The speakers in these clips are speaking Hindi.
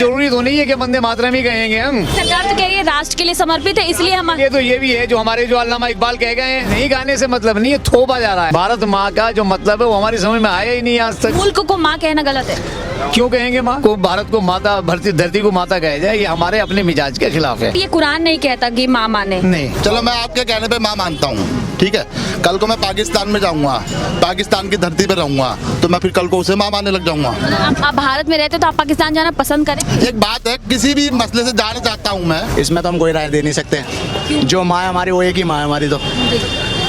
जरूरी तो नहीं है कि वंदे मातरम ही कहेंगे हम। सरकार तो कह रही है राष्ट्र के लिए समर्पित है, इसलिए हम ये भी है जो हमारे जो अल्लामा इकबाल कह गए हैं, नहीं गाने से मतलब नहीं है, थोपा जा रहा है। भारत माँ का जो मतलब है वो हमारी समझ में आया ही नहीं आज तक। मुल्क को माँ कहना गलत है। क्यों कहेंगे माँ को? भारत को माता, धरती को माता कहे जाए, ये हमारे अपने मिजाज के खिलाफ है। ये कुरान नहीं कहता कि माँ माने। नहीं, चलो मैं आपके कहने पे माँ मानता हूँ, ठीक है। कल को मैं पाकिस्तान में जाऊंगा, पाकिस्तान की धरती पे रहूंगा, तो मैं फिर कल को उसे माँ मानने लग जाऊंगा। आप भारत में रहते हो तो आप पाकिस्तान जाना पसंद करें? एक बात है, किसी भी मसले से जाना चाहता हूँ मैं। इसमें तो हम कोई राय दे नहीं सकते। जो माँ है हमारी वो एक ही माँ है हमारी, तो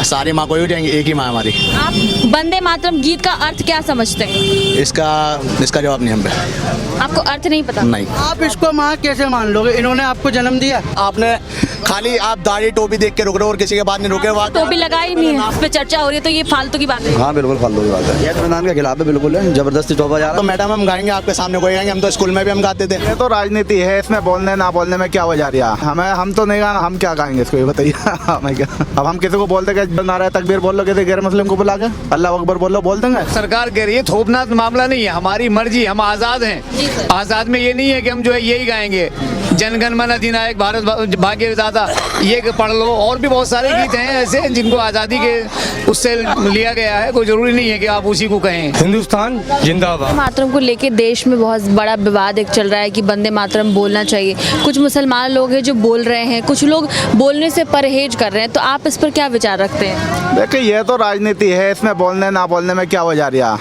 सारी माँ कोई हो जाएंगी, एक ही माँ है हमारी। आप वंदे मातरम गीत का अर्थ क्या समझते हैं? इसका जवाब नहीं हम पे। आपको अर्थ नहीं पता? नहीं। आप इसको माँ कैसे मान लोगे? इन्होंने आपको जन्म दिया। आपने खाली आप दाढ़ी टोपी देख के रुक रहे हो और किसी के बाद नहीं रुके। टोपी लगाई नहीं है, उस पे चर्चा हो रही है, तो ये फालतू की बात है। हाँ बिल्कुल फालतू की बात है, ये संविधान के खिलाफ है, बिल्कुल है, जबरदस्ती टोपा जा रहा है। तो मैडम हम गाएंगे आपके सामने, कोई गाएंगे? हम तो स्कूल में भी हम गाते थे। ये तो राजनीति है, इसमें बोलने ना बोलने में क्या वजह रहा हमें? हम तो नहीं गाना, हम क्या गाएंगे इसको, ये बताइए। हमें क्या? अब हम किसी को बोलते कि नारा तकबीर बोल लो, किसी गैर मुस्लिम को बुला के अल्लाह अकबर बोल लो, बोल देंगे? सरकार कह रही है थोपना मामला नहीं है, हमारी मर्जी, हम आजाद हैं। आजाद में ये नहीं है कि हम जो है यही गाएंगे, जनगण मन अधिनायक भारत भाग्य विधाता, ये पढ़ लो। और भी बहुत सारे गीत हैं ऐसे जिनको आज़ादी के उससे लिया गया है, कोई जरूरी नहीं है कि आप उसी को कहें। हिंदुस्तान जिंदाबाद। मातरम को लेके देश में बहुत बड़ा विवाद एक चल रहा है कि वंदे मातरम बोलना चाहिए। कुछ मुसलमान लोग हैं जो बोल रहे हैं, कुछ लोग बोलने से परहेज कर रहे हैं, तो आप इस पर क्या विचार रखते हैं? देखिए ये तो राजनीति है, इसमें बोलने ना बोलने में क्या वजह रहा?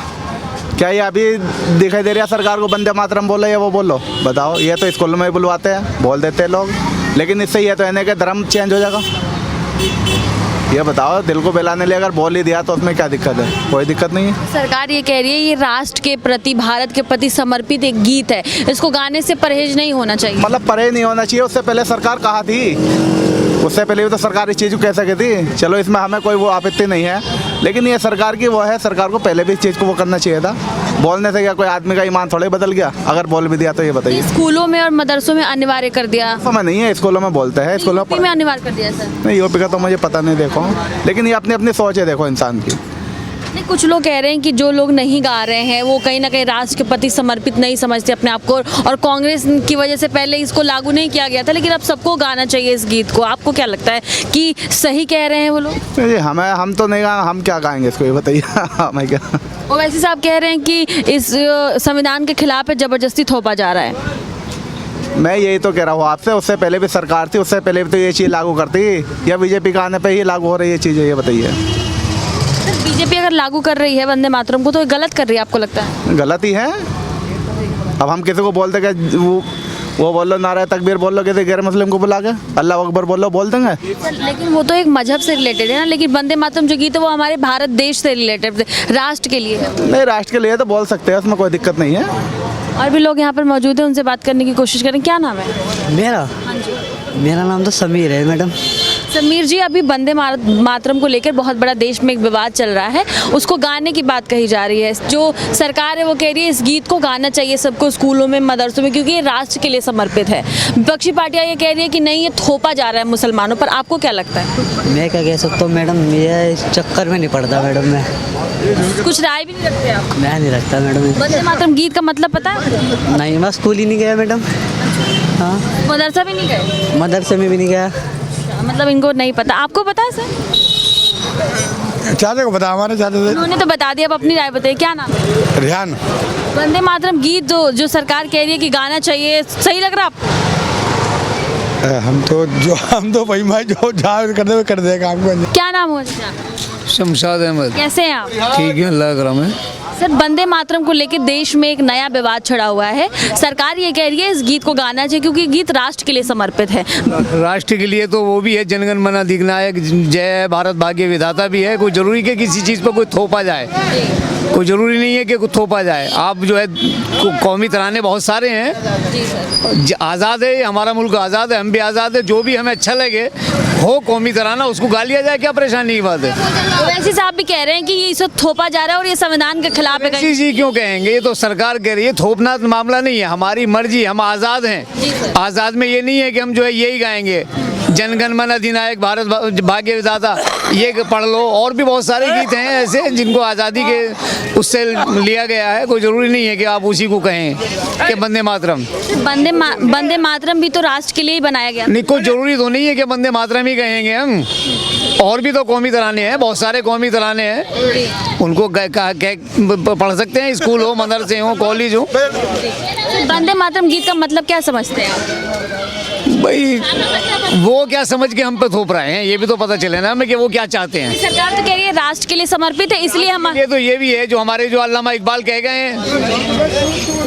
क्या ये अभी दिखाई दे रहा है सरकार को वंदे मातरम बोलो या वो बोलो? बताओ, ये तो स्कूल में ही बुलवाते हैं, बोल देते हैं लोग, लेकिन इससे ये तो है ना कि धर्म चेंज हो जाएगा। ये बताओ, दिल को बहलाने लिए अगर बोल ही दिया तो उसमें क्या दिक्कत है? कोई दिक्कत नहीं है। सरकार ये कह रही है ये राष्ट्र के प्रति, भारत के प्रति समर्पित एक गीत है, इसको गाने से परहेज नहीं होना चाहिए। मतलब परहेज नहीं होना चाहिए, उससे पहले सरकार कहाँ थी? उससे पहले भी तो सरकार इस चीज़ को कह सकी थी। चलो इसमें हमें कोई वो आपत्ति नहीं है, लेकिन ये सरकार की वो है, सरकार को पहले भी इस चीज़ को वो करना चाहिए था। बोलने से क्या कोई आदमी का ईमान थोड़ा ही बदल गया अगर बोल भी दिया तो? ये बताइए। स्कूलों में और मदरसों में अनिवार्य कर दिया। समय नहीं है, स्कूलों में बोलते हैं, स्कूलों में अनिवार्य कर दिया सर। नहीं, यूपी का तो मुझे पता नहीं, देखो, लेकिन ये अपनी अपनी सोच है, देखो इंसान की। नहीं, कुछ लोग कह रहे हैं कि जो लोग नहीं गा रहे हैं वो कहीं ना कहीं राष्ट्र के प्रति समर्पित नहीं समझते अपने आप को, और कांग्रेस की वजह से पहले इसको लागू नहीं किया गया था, लेकिन अब सबको गाना चाहिए इस गीत को। आपको क्या लगता है कि सही कह रहे हैं वो लोग? नहीं, हम तो नहीं गाना, हम क्या गाएंगे इसको, ये बताइए। हमें क्या? और वैसे साहब कह रहे हैं कि इस संविधान के खिलाफ है, जबरदस्ती थोपा जा रहा है। मैं यही तो कह रहा हूँ आपसे, उससे पहले भी सरकार थी, उससे पहले भी तो ये चीज़ लागू करती, या बीजेपी का आने पे ही लागू हो रही है चीज़ें? ये बताइए। बीजेपी अगर लागू कर रही है वंदे मातरम को तो गलत कर रही है, आपको लगता है? गलत ही है। अब हम किसी को बोलते कि वो बोल लो नारा तकबीर बोल लो, किसी गैर मुस्लिम को बुला के अल्लाह अकबर बोल लो, बोल देंगे? लेकिन वो तो एक मजहब से रिलेटेड है ना, लेकिन वंदे मातरम जो गीत है वो हमारे भारत देश से रिलेटेड, राष्ट्र के लिए है। नहीं, राष्ट्र के लिए तो बोल सकते हैं, उसमें कोई दिक्कत नहीं है। और भी लोग यहाँ पर मौजूद हैं, उनसे बात करने की कोशिश करें। क्या नाम है? मेरा नाम तो समीर है मैडम। समीर जी, अभी वंदे मातरम को लेकर बहुत बड़ा देश में एक विवाद चल रहा है, उसको गाने की बात कही जा रही है। जो सरकार है वो कह रही है इस गीत को गाना चाहिए सबको, स्कूलों में, मदरसों में, क्योंकि ये राष्ट्र के लिए समर्पित है। विपक्षी पार्टियां ये कह रही है कि नहीं, ये थोपा जा रहा है मुसलमानों पर। आपको क्या लगता है? मैं क्या कह सकता हूँ मैडम, ये इस चक्कर में नहीं पड़ता मैडम। मैं कुछ राय भी नहीं रखते आप? मैं नहीं रखता मैडम। वंदे मातरम गीत का मतलब पता है? नहीं, मैं स्कूल ही नहीं गया मैडम। हाँ, मदरसा भी नहीं गए? मदरसे में भी नहीं गया। मतलब इनको नहीं पता। आपको पता है सर? चाचा को बता, हमारे चाचा से। उन्होंने तो बता दिया, अब अपनी राय बताइए। क्या नाम है? रिहान। वंदे मातरम गीत जो सरकार कह रही है कि गाना चाहिए, सही लग रहा है आपको? हम तो भाई मैं जो जहाँ कर देगा हमको। क्या नाम हो? शमशाद अहमद। कैसे हैं आप? ठीक है, अल्लाह का करम है। सर, वंदे मातरम को लेकर देश में एक नया विवाद छिड़ा हुआ है। सरकार ये कह रही है इस गीत को गाना चाहिए क्योंकि गीत राष्ट्र के लिए समर्पित है। राष्ट्र के लिए तो वो भी है, जनगण मन अधिनायक जय भारत भाग्य विधाता भी है। कोई जरूरी कि किसी चीज़ पर कोई थोपा जाए? कोई ज़रूरी नहीं है कि कुछ थोपा जाए। आप जो है कौमी तराने बहुत सारे हैं, आज़ाद है, हमारा मुल्क आज़ाद है, हम भी आज़ाद है। जो भी हमें अच्छा लगे हो कौमी तराना, उसको गा लिया जाए, क्या परेशानी की बात है? तो वैसे साहब भी कह रहे हैं कि ये इसे थोपा जा रहा है और ये संविधान के खिलाफ है। जी क्यों कहेंगे? ये तो सरकार कह रही है, थोपना मामला नहीं है, हमारी मर्जी, हम आज़ाद हैं। आज़ाद में ये नहीं है कि हम जो है यही गाएंगे, जनगण मन अधिनायक भारत भाग्य विधाता, ये पढ़ लो। और भी बहुत सारे गीत हैं ऐसे जिनको आज़ादी के उससे लिया गया है। कोई ज़रूरी नहीं है कि आप उसी को कहें कि वंदे मातरम। वंदे मातरम भी तो राष्ट्र के लिए ही बनाया गया। नहीं, कोई ज़रूरी तो नहीं है कि वंदे मातरम ही कहेंगे हम। और भी तो कौमी तराने हैं, बहुत सारे कौमी तराने हैं, उनको पढ़ सकते हैं। स्कूल हो, मदरसे हो, कॉलेज हो। वंदे मातरम गीत का मतलब क्या समझते हैं आप? भाई वो क्या समझ के हम पे थोप रहे हैं, ये भी तो पता चले ना हमें कि वो क्या चाहते हैं। सरकार तो कह रही है राष्ट्र के लिए समर्पित है, इसलिए हम ये तो ये भी है जो हमारे जो अल्लामा इकबाल कह गए हैं।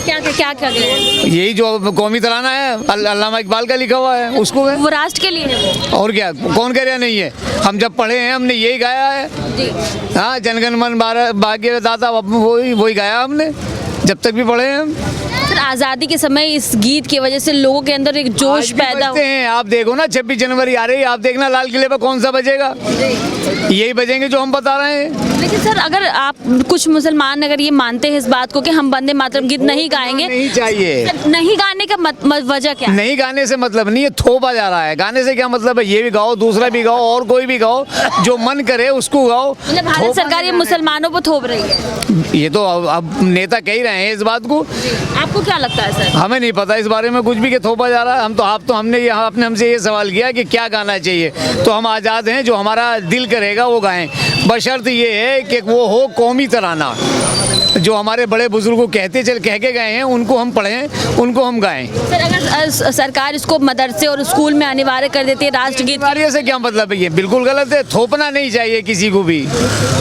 क्या क्या क्या कह यही जो कौमी तराना है अल्लामा इकबाल का लिखा हुआ है, उसको वो राष्ट्र के लिए है वो। और क्या, कौन कह रहा नहीं है? हम जब पढ़े हैं हमने यही गाया है। जी। हाँ, जनगण मन भाग्य विधाता वही गाया हमने जब तक भी पढ़े हैं हम। सर, आज़ादी के समय इस गीत की वजह से लोगों के अंदर एक जोश पैदा बजते हैं। आप देखो ना 26 जनवरी आ रही है, आप देखना लाल किले पर कौन सा बजेगा, यही बजेंगे जो हम बता रहे हैं। लेकिन सर, अगर आप कुछ मुसलमान अगर ये मानते हैं इस बात को कि हम वंदे मातरम गीत नहीं गाएंगे, नहीं चाहिए। नहीं गाने का वजह क्या है? नहीं गाने से मतलब नहीं है, थोपा जा रहा है। गाने से क्या मतलब है? ये भी गाओ, दूसरा भी गाओ, और कोई भी गाओ, जो मन करे उसको गाओ। मतलब भारत सरकार ये मुसलमानों को थोप रही है। ये तो अब नेता कह ही रहे हैं इस बात को। आपको क्या लगता है सर? हमें नहीं पता इस बारे में कुछ भी कि थोपा जा रहा है। हमने आपने हमसे ये सवाल किया कि क्या गाना चाहिए, तो हम आज़ाद हैं, जो हमारा दिल करेगा वो गाएं। बशर्त ये है कि वो हो कौमी तराना, जो हमारे बड़े बुजुर्गों कह के गए हैं, उनको हम पढ़ें, उनको हम गाएं। सर, अगर सरकार इसको मदरसे और स्कूल में अनिवार्य कर देती है राष्ट्रगीत, अनिवार्य से क्या मतलब है? ये बिल्कुल गलत है। थोपना नहीं चाहिए किसी को भी।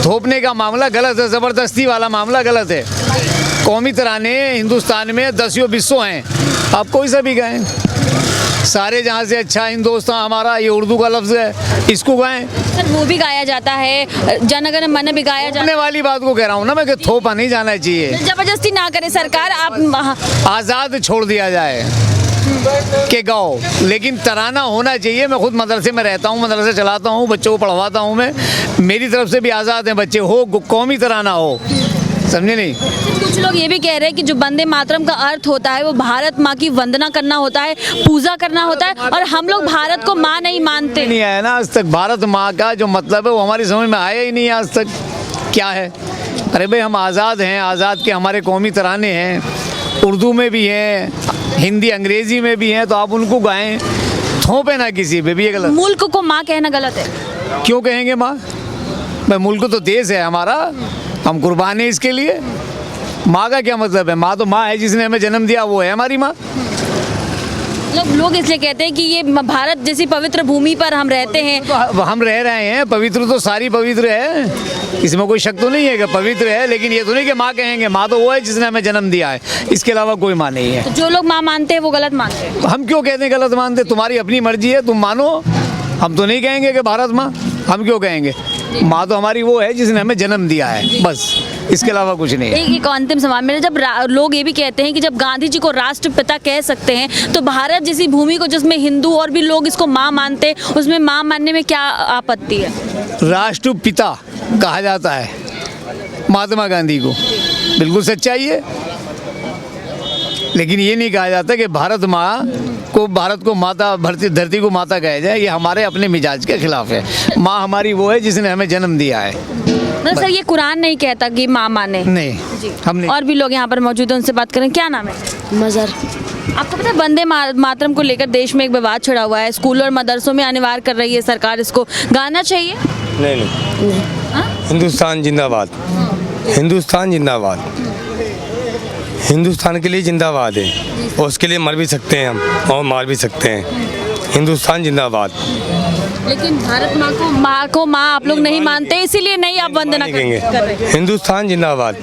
थोपने का मामला गलत है, ज़बरदस्ती वाला मामला गलत है। कौमी तराने हिंदुस्तान में 10-20 हैं, आप कोई सा भी गाएं। सारे जहाँ से अच्छा हिंदुस्तान हमारा, ये उर्दू का लफ्ज़ है, इसको गाएं। सर वो भी गाया जाता है, जनगण मन भी गाया जाता थोपने वाली बात को कह रहा हूँ ना मैं, कि थोपा नहीं जाना चाहिए। है। जबरदस्ती ना करे सरकार, आप आज़ाद छोड़ दिया जाए के गाओ, लेकिन तराना होना चाहिए। मैं खुद मदरसे में रहता हूँ, मदरसे चलाता हूँ, बच्चों को पढ़वाता हूँ मैं। मेरी तरफ से भी आज़ाद हैं बच्चे, हो कौमी तराना हो, समझे नहीं? कुछ लोग ये भी कह रहे हैं कि जो वंदे मातरम का अर्थ होता है वो भारत माँ की वंदना करना होता है, पूजा करना होता है, और हम लोग भारत को माँ नहीं मानते। नहीं आया ना आज तक। भारत माँ का जो मतलब है वो हमारी समझ में आया ही नहीं आज तक क्या है। अरे भाई, हम आज़ाद हैं, आज़ाद के हमारे कौमी तराने हैं, उर्दू में भी हैं, हिंदी अंग्रेज़ी में भी हैं, तो आप उनको गाएं, थोपे ना किसी पे भी। ये गलत। मुल्क को माँ कहना गलत है। क्यों कहेंगे माँ? भाई मुल्क तो देश है हमारा, हम कुर्बान हैं इसके लिए। माँ का क्या मतलब है? माँ तो माँ है, जिसने हमें जन्म दिया वो है हमारी माँ। लोग इसलिए कहते हैं कि ये भारत जैसी पवित्र भूमि पर हम रहते हैं। तो हम रह रहे हैं, पवित्र तो सारी पवित्र है, इसमें कोई शक तो नहीं है कि पवित्र है, लेकिन ये तो नहीं कि माँ कहेंगे। माँ तो वो है जिसने हमें जन्म दिया है, इसके अलावा कोई माँ नहीं है। तो जो लोग माँ मानते हैं वो गलत मानते हैं। हम क्यों कहते हैं गलत मानते? तुम्हारी अपनी मर्जी है, तुम मानो। हम तो नहीं कहेंगे कि भारत माँ, हम क्यों कहेंगे? माँ तो हमारी वो है जिसने हमें जन्म दिया है, बस, इसके अलावा कुछ नहीं है। एक अंतिम सवाल मेरा, जब लोग ये भी कहते हैं कि जब गांधी जी को राष्ट्रपिता कह सकते हैं, तो भारत जैसी भूमि को जिसमें हिंदू और भी लोग इसको माँ मानते हैं, उसमें माँ मानने में क्या आपत्ति है? राष्ट्रपिता कहा जाता है महात्मा गांधी को, बिल्कुल सच्चाई है, लेकिन ये नहीं कहा जाता कि भारत को माता, धरती को माता कहा जाए। ये हमारे अपने मिजाज के खिलाफ है। माँ हमारी वो है जिसने हमें जन्म दिया है। मतलब सर, ये कुरान नहीं कहता कि माँ माने। नहीं, हम नहीं। और भी लोग यहाँ पर मौजूद हैं, उनसे बात करें। क्या नाम है? मज़र। आपको पता है वंदे मातरम को लेकर देश में एक विवाद छिड़ा हुआ है, स्कूलों और मदरसों में अनिवार्य कर रही है सरकार, इसको गाना चाहिए? नहीं। हाँ? हिंदुस्तान जिंदाबाद, हिंदुस्तान जिंदाबाद, हिंदुस्तान के लिए जिंदाबाद है, और उसके लिए मर भी सकते हैं हम और मार भी सकते हैं। हिंदुस्तान जिंदाबाद। लेकिन भारत माँ को माँ आप लोग नहीं मानते, इसीलिए नहीं आप वंदना कर रहे हैं। हिंदुस्तान जिंदाबाद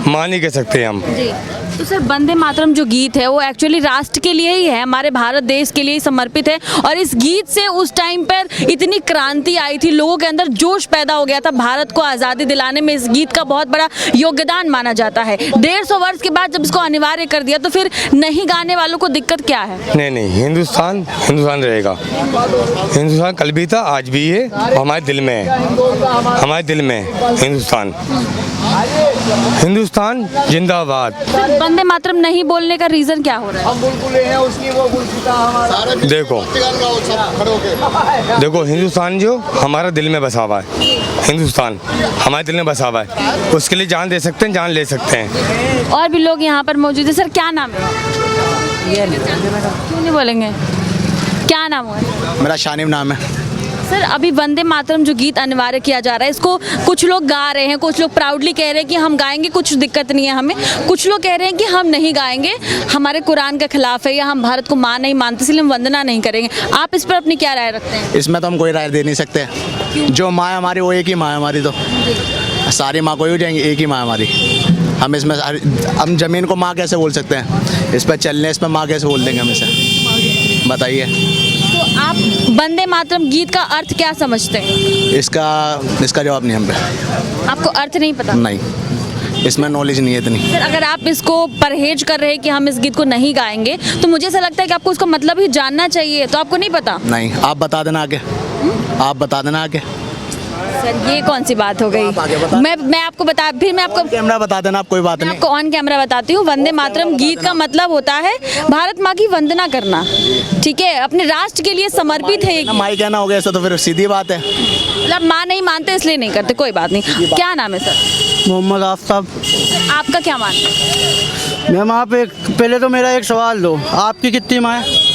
माँ नहीं कह सकते हम। जी। तो सर, वंदे मातरम जो गीत है वो एक्चुअली राष्ट्र के लिए ही है, हमारे भारत देश के लिए ही समर्पित है, और इस गीत से उस टाइम पर इतनी क्रांति आई थी, लोगों के अंदर जोश पैदा हो गया था। भारत को आज़ादी दिलाने में इस गीत का बहुत बड़ा योगदान माना जाता है। 150 वर्ष के बाद जब इसको अनिवार्य कर दिया, तो फिर नहीं गाने वालों को दिक्कत क्या है? नहीं, हिंदुस्तान रहेगा। हिंदुस्तान कल भी था, आज भी है, और हमारे दिल में है, हमारे दिल में है हिंदुस्तान। हिंदुस्तान जिंदाबाद। वंदे मातरम नहीं बोलने का रीजन क्या हो रहा है? देखो देखो, हिंदुस्तान जो हमारा दिल में बसा हुआ है, हिंदुस्तान हमारे दिल में बसा हुआ है, उसके लिए जान दे सकते हैं, जान ले सकते हैं। और भी लोग यहाँ पर मौजूद है। सर क्या नाम है? क्यों नहीं बोलेंगे? क्या नाम है? मेरा शानिम नाम है। सर अभी वंदे मातरम जो गीत अनिवार्य किया जा रहा है, इसको कुछ लोग गा रहे हैं, कुछ लोग प्राउडली कह रहे हैं कि हम गाएंगे, कुछ दिक्कत नहीं है हमें। कुछ लोग कह रहे हैं कि हम नहीं गाएंगे, हमारे कुरान के खिलाफ है, या हम भारत को माँ नहीं मानते इसलिए हम वंदना नहीं करेंगे। आप इस पर अपनी क्या राय रखते हैं? इसमें तो हम कोई राय दे नहीं सकते। जो माँ है हमारी वो एक ही माँ है हमारी, तो सारी माँ कोई हो जाएंगी, एक ही माँ है हमारी। हम इसमें हम ज़मीन को माँ कैसे बोल सकते हैं? इस पर चलने, इस पर माँ कैसे बोल देंगे हम इसे? बताइए। तो आप वंदे मातरम गीत का अर्थ क्या समझते हैं? इसका जवाब नहीं हम पे। आपको अर्थ नहीं पता? नहीं, इसमें नॉलेज नहीं है इतनी। सर अगर आप इसको परहेज कर रहे हैं कि हम इस गीत को नहीं गाएंगे, तो मुझे ऐसा लगता है कि आपको उसका मतलब ही जानना चाहिए, तो आपको नहीं पता? नहीं, आप बता देना आगे, आप बता देना आगे। सर ये कौन सी बात हो गई? मैं आपको बता, फिर मैं आपको कैमरा बता देना, आप कोई बात मैं नहीं। आपको ऑन कैमरा बताती हूँ। वंदे मातरम गीत का मतलब होता है भारत माँ की वंदना करना, ठीक है? अपने राष्ट्र के लिए समर्पित है ये गीत। माई कहना हो गया ऐसा तो फिर सीधी बात है। मतलब माँ नहीं मानते इसलिए नहीं करते, कोई बात नहीं। क्या नाम है सर? मोहम्मद आफ्ताब। आपका क्या मानना है? मैम आप एक पहले तो मेरा एक सवाल दो, आपकी कितनी माँ है?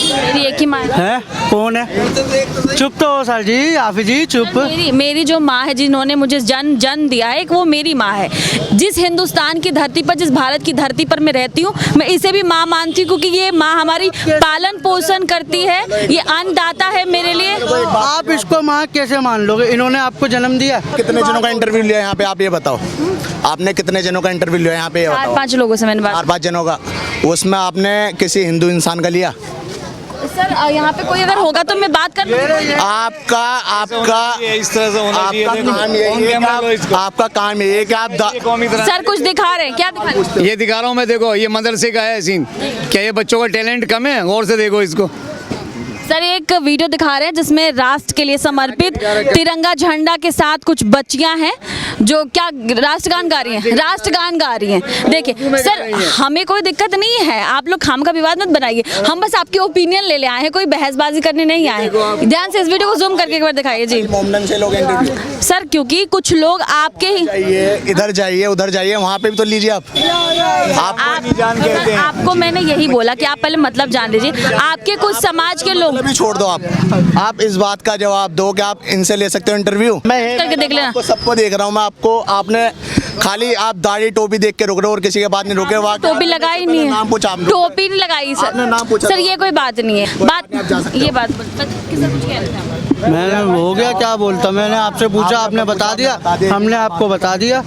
मेरी एक ही माँ है। हैं? कौन है? चुप तो हो सर जी, हाफिज जी चुप। मेरी जो माँ है, जिन्होंने मुझे जन्म दिया है, वो मेरी माँ है। जिस हिंदुस्तान की धरती पर, जिस भारत की धरती पर मैं रहती हूँ, मैं इसे भी माँ मानती हूँ, क्योंकि ये माँ हमारी पालन पोषण करती है, ये अन्नदाता है मेरे लिए। आप इसको माँ कैसे मान लोगे? इन्होंने आपको जन्म दिया। कितने जनों का इंटरव्यू लिया यहाँ पे, आप ये बताओ। आपने कितने जनों का इंटरव्यू लिया यहाँ पे, ये बताओ। 4-5 लोगों से मैंने बात। 4-5 जनों का, उसमें आपने किसी हिंदू इंसान का लिया? सर यहाँ पे कोई अगर होगा तो मैं बात कर लूँगी। आपका इस तरह से होना चाहिए। आपका काम ये है कि आप सर कुछ दिखा रहे हैं, क्या दिखा रहे हैं? ये दिखा रहा हूँ मैं, देखो ये मदरसे का है सीन। क्या ये बच्चों का टैलेंट कम है? गौर से देखो इसको। सर एक वीडियो दिखा रहे हैं जिसमें राष्ट्र के लिए समर्पित तिरंगा झंडा के साथ कुछ बच्चियां हैं जो क्या राष्ट्रगान गा रही हैं, राष्ट्रगान गा रही हैं। देखिए सर, हमें कोई दिक्कत नहीं है, आप लोग खाम का विवाद मत बनाइए, हम बस आपके ओपिनियन ले आए हैं, कोई बहसबाजी करने नहीं आए। ध्यान से इस वीडियो को जूम करके एक बार दिखाइए जी। से लोग इंटरव्यू सर क्योंकि कुछ लोग आपके ही इधर जाइए, उधर जाइए, वहाँ पे भी तो लीजिए आप। आपको मैंने यही बोला कि आप पहले मतलब जान लीजिए। आपके कुछ समाज के लोग भी छोड़ दो, आप इस बात का जवाब दो कि आप इनसे ले सकते हो इंटरव्यू। मैं करके देख लेना। आपको सबको देख रहा हूँ मैं, आपको आपने खाली आप दाढ़ी टोपी देख के रुक रहे हो और किसी के बाद नहीं रुके। टोपी लगाई नहीं है, नाम पूछा आपने? टोपी नहीं लगाई सर। आपने नाम पूछा? सर ये कोई बात नहीं है, बात ये बात किसने कुछ कह रहे थे? मैंने हो गया क्या बोलता, मैंने आपसे पूछा, आपने बता दिया, हमने आपको बता दिया।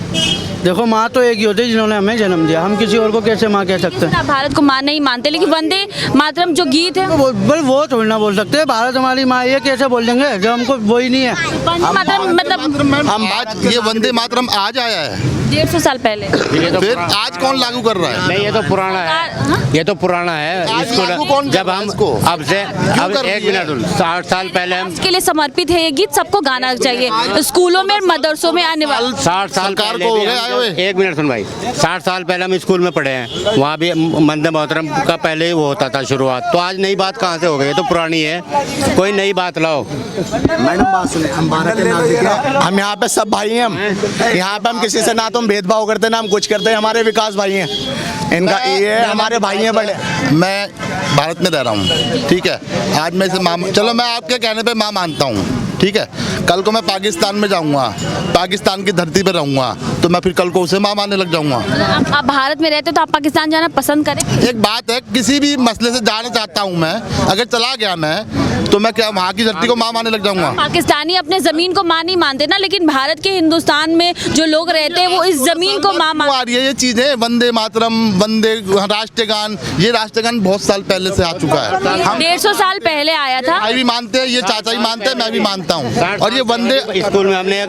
देखो माँ तो एक ही होती है जिन्होंने हमें जन्म दिया, हम किसी और को कैसे माँ कह सकते हैं? आप भारत को माँ नहीं मानते, लेकिन वंदे मातरम जो गीत है वो थोड़ी ना बोल सकते, भारत हमारी माँ, ये कैसे बोल देंगे जब हमको वही नहीं है? वंदे मातरम मतलब हम आज ये वंदे मातरम आज आया है, 150 साल पहले। फिर आज कौन लागू कर रहा है? नहीं, ये तो पुराना है, ये तो पुराना है। आज लागू कौन कर जब रहा है हम इसको? अब से अब कर एक दिया? मिनट 60 साल पहले हम इसके लिए समर्पित है ये गीत, सबको गाना चाहिए, स्कूलों में मदरसों में आने वाले 60 साल सरकार पहले को हो भी गए हम आए हुए। एक मिनट सुन भाई, 60 साल पहले हम स्कूल में पढ़े हैं, वहाँ भी वंदे मातरम का पहले ही वो होता था शुरुआत। तो आज नई बात कहाँ से हो गई? ये तो पुरानी है, कोई नई बात लाओ। मैडम बात सुने, हम भारत के नागरिक हैं, हम यहाँ पे सब भाई हैं। हम यहाँ पे हम किसी से ना तो हम भेदभाव करते ना हम कुछ करते हैं, हमारे विकास भाई हैं, इनका ये हमारे भाई हैं बड़े। मैं भारत में रह रहा हूँ, ठीक है। आज मैं इसे माँ, चलो मैं आपके कहने पे माँ मानता हूँ, ठीक है। कल को मैं पाकिस्तान में जाऊँगा, पाकिस्तान की धरती पर रहूँगा, तो मैं फिर कल को उसे माँ मानने लग जाऊँगा। आप भारत में रहते हो तो आप पाकिस्तान जाना पसंद करें? एक बात है, किसी भी मसले से जाना चाहता हूँ मैं, अगर चला गया मैं, तो मैं क्या वहाँ की धरती को माँ मानने लग जाऊँगा? पाकिस्तानी अपने जमीन को माँ नहीं मानते ना, लेकिन भारत के हिंदुस्तान में जो लोग रहते हैं वो इस जमीन को माँ आ रही है ये चीजें, वंदे मातरम, वंदे राष्ट्रगान, ये राष्ट्रगान बहुत साल पहले से आ चुका है। हम 150 साल पहले आया था। भाई भी मानते हैं, ये चाचा भी मानते हैं, मैं भी मानता हूँ, और ये ये वंदे स्कूल में हमने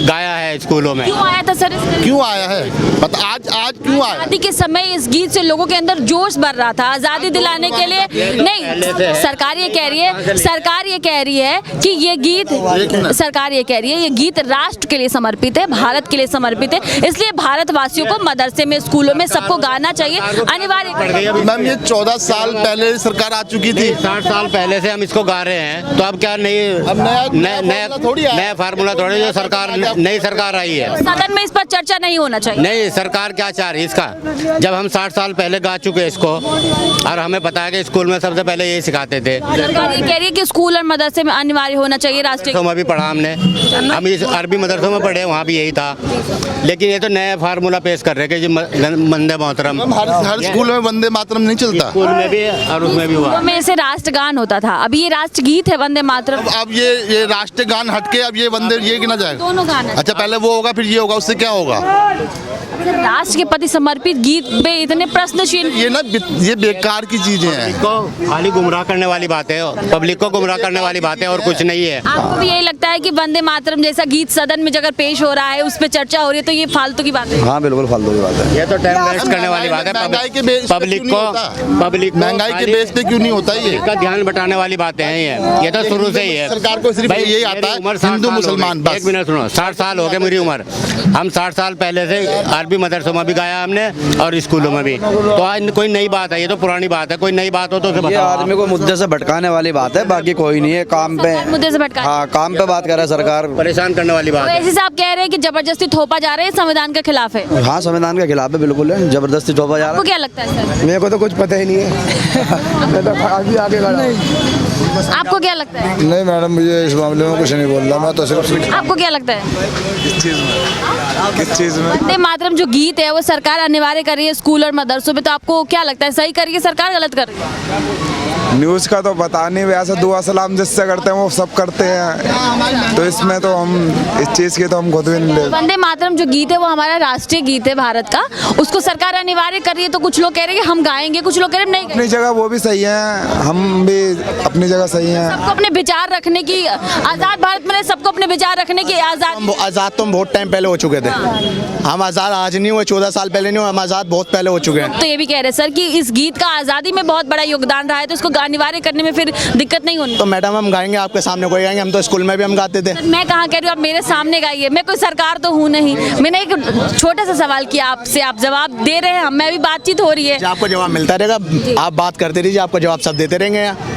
गाया है स्कूलों में। क्यों आया था सर इसमें? क्यों आया है बता, आज क्यों आया? आजादी के समय इस गीत से लोगों के अंदर जोश भर रहा था, आजादी दिलाने के लिए। नहीं, सरकार ये कह रही है कि ये गीत, सरकार ये कह रही है ये गीत राष्ट्र के लिए समर्पित है, भारत के लिए समर्पित है, इसलिए भारतवासियों को मदरसे में, स्कूलों में सबको गाना चाहिए, अनिवार्य। मैम ये 14 साल पहले सरकार आ चुकी थी, 60 साल पहले से हम इसको गा रहे हैं, तो अब क्या नया फार्मूला थोड़ी, जो सरकार नई सरकार आई है, सदन में इस पर चर्चा नहीं होना चाहिए। नहीं, सरकार क्या चाह रही है इसका, जब हम 60 साल पहले गा चुके हैं इसको, और हमें पता है कि स्कूल में सबसे पहले यही सिखाते थे। सरकार ये कह रही है कि स्कूल और मदरसे में अनिवार्य होना चाहिए राष्ट्रीय। मदरसों में भी पढ़ा हमने, हम इस अरबी मदरसों में पढ़े, वहाँ भी यही था, लेकिन ये तो नया फार्मूला पेश कर रहे हैं कि वंदे मातरम। हर स्कूल में वंदे मातरम नहीं चलता, स्कूल में भी और उसमें भी हुआ। में से राष्ट्रगान होता था, अभी ये राष्ट्रगीत है वंदे मातरम। अब ये राष्ट्रगान हटके अब ये वंदे ये गिना जाएगा। दोनों गाने। अच्छा, पहले वो होगा फिर ये होगा, उससे क्या होगा? राष्ट्र के प्रति समर्पित गीत पे इतने प्रश्नशील, ये बेकार की चीजें हैं, को खाली गुमराह करने वाली बात है, पब्लिक को गुमराह करने वाली बात है और कुछ नहीं है। आपको भी यही लगता है कि वंदे मातरम जैसा गीत सदन में अगर पेश हो रहा है, उस पर चर्चा हो रही है, तो ये फालतू की बात है? हाँ बिल्कुल फालतू की बात है। ये तो टाइम वेस्ट करने वाली बात है, महंगाई के बेस पे पब्लिक क्यों नहीं होता? पब्लिक महंगाई के बेस पे क्यों नहीं होता ये? का ध्यान बटाने वाली बातें हैं ये तो शुरू से ही है। सरकार को सिर्फ यही आता है, हिंदू मुसलमान बस। एक मिनट सुनो, 60 साल हो गए मेरी उम्र, हम 60 साल पहले से अरबी मदरसों में भी गाया हमने और स्कूलों में भी, तो आज कोई नई बात है? ये तो पुरानी बात है, कोई नई बात हो तो उसे ये बताओ। आदमी को मुद्दे से भटकाने वाली बात है, बाकी कोई नहीं है। काम पे, मुद्दे से भटका। हाँ काम पे बात कर रहा है सरकार। परेशान करने वाली बात है। ऐसे साहब कह रहे हैं कि जबरदस्ती थोपा जा रहा है, संविधान के खिलाफ है। हाँ संविधान के खिलाफ है, बिल्कुल है, जबरदस्ती थोपा जा रहा आपको क्या लगता है सर? मेरे को तो कुछ पता ही नहीं है। मैं तो अभी आगे खड़ा हूं। आपको क्या लगता है? नहीं मैडम, मुझे इस मामले में कुछ नहीं बोल रहा, मैं तो सिर्फ आपको क्या लगता है? किस चीज़ में वंदे मातरम जो गीत है वो सरकार अनिवार्य कर रही है स्कूल और मदरसों में, तो आपको क्या लगता है सही कर रही है सरकार, गलत कर रही है? न्यूज़ का तो पता नहीं, वैसे दुआ सलाम जिससे करते हैं वो सब करते हैं, तो इसमें तो हम इस चीज़ की तो हम खुद भी नहीं ले। वंदे मातरम जो गीत है वो हमारा राष्ट्रीय गीत है भारत का, उसको सरकार अनिवार्य कर रही है, तो कुछ लोग कह रहे हैं कि हम गाएंगे, कुछ लोग कह रहे हैं नहीं अपनी जगह वो भी सही है, हम भी अपनी जगह सही हैं। सबको अपने विचार रखने की, आजाद भारत में सबको अपने विचार रखने की आज़ाद तो हम बहुत टाइम पहले हो चुके थे, हम आज़ाद आज नहीं हुए, 14 साल पहले नहीं हुए, हम आज़ाद बहुत पहले हो चुके हैं। तो ये भी कह रहे हैं सर कि इस गीत का आज़ादी में बहुत बड़ा योगदान रहा है, तो इसको अनिवार्य करने में फिर दिक्कत नहीं होनी। तो मैडम हम गाएंगे, आपके सामने कोई गाएंगे, हम तो स्कूल में भी हम गाते थे। मैं कहाँ कह रही हूँ, आप मेरे सामने गाइए, मैं कोई सरकार तो हूँ नहीं। मैंने एक छोटा सा सवाल किया आपसे, आप जवाब दे रहे हैं, मैं भी बातचीत हो रही है, आपको जवाब मिलता रहेगा, आप बात करते रहिए, आपको जवाब सब देते रहेंगे।